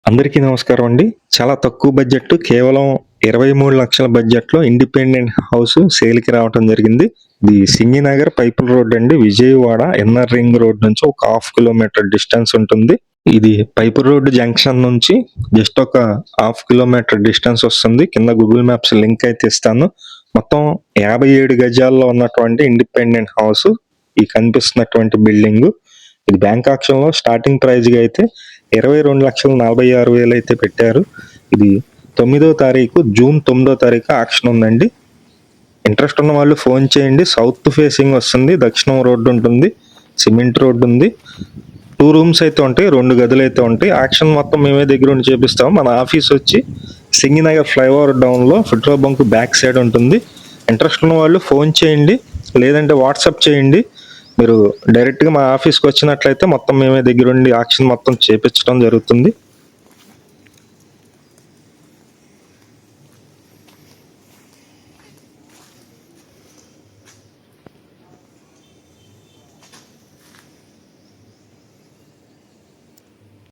అందరికీ నమస్కారం అండి. చాలా తక్కువ బడ్జెట్ కేవలం 23,00,000 బడ్జెట్‌లో ఇండిపెండెంట్ హౌస్ సేల్‌కి రావటం జరిగింది. ఇది సింగినగర్ పైపుల్ రోడ్ అండి. విజయవాడ ఇన్నర్ రింగ్ రోడ్ నుంచి ఒక హాఫ్ కిలోమీటర్ డిస్టెన్స్ ఉంటుంది. ఇది పైపుల్ రోడ్ జంక్షన్ నుంచి జస్ట్ ఒక హాఫ్ కిలోమీటర్ డిస్టెన్స్ వస్తుంది. కింద గూగుల్ మ్యాప్స్ లింక్ అయితే ఇస్తాను. మొత్తం 57 గజాల్లో ఉన్నటువంటి ఇండిపెండెంట్ హౌస్ ఈ కనిపిస్తున్నటువంటి బిల్డింగు. ఇది బ్యాంక్ ఆక్షన్‌లో స్టార్టింగ్ ప్రైస్‌గా అయితే 22,46,000 అయితే పెట్టారు. ఇది 9వ తారీఖు జూన్ 9వ తారీఖు ఆక్షన్ ఉందండి. ఇంట్రెస్ట్ ఉన్న వాళ్ళు ఫోన్ చేయండి. సౌత్ ఫేసింగ్ వస్తుంది. దక్షిణం రోడ్డు ఉంటుంది. సిమెంట్ రోడ్డు ఉంది. 2 రూమ్స్ అయితే ఉంటాయి. 2 గదులు అయితే ఉంటాయి. ఆక్షన్ మొత్తం మేమే దగ్గరుండి చేపిస్తాం. మన ఆఫీస్ వచ్చి సింగినగర్ ఫ్లైఓవర్ డౌన్‌లో పెట్రోల్ బంక్ బ్యాక్ సైడ్ ఉంటుంది. ఇంట్రెస్ట్ ఉన్న వాళ్ళు ఫోన్ చేయండి. లేదంటే వాట్సాప్ చేయండి. మీరు డైరెక్ట్‌గా మా ఆఫీస్‌కి వచ్చినట్లయితే మొత్తం మేమే దగ్గరుండి ఆక్షన్ మొత్తం చేపించడం జరుగుతుంది.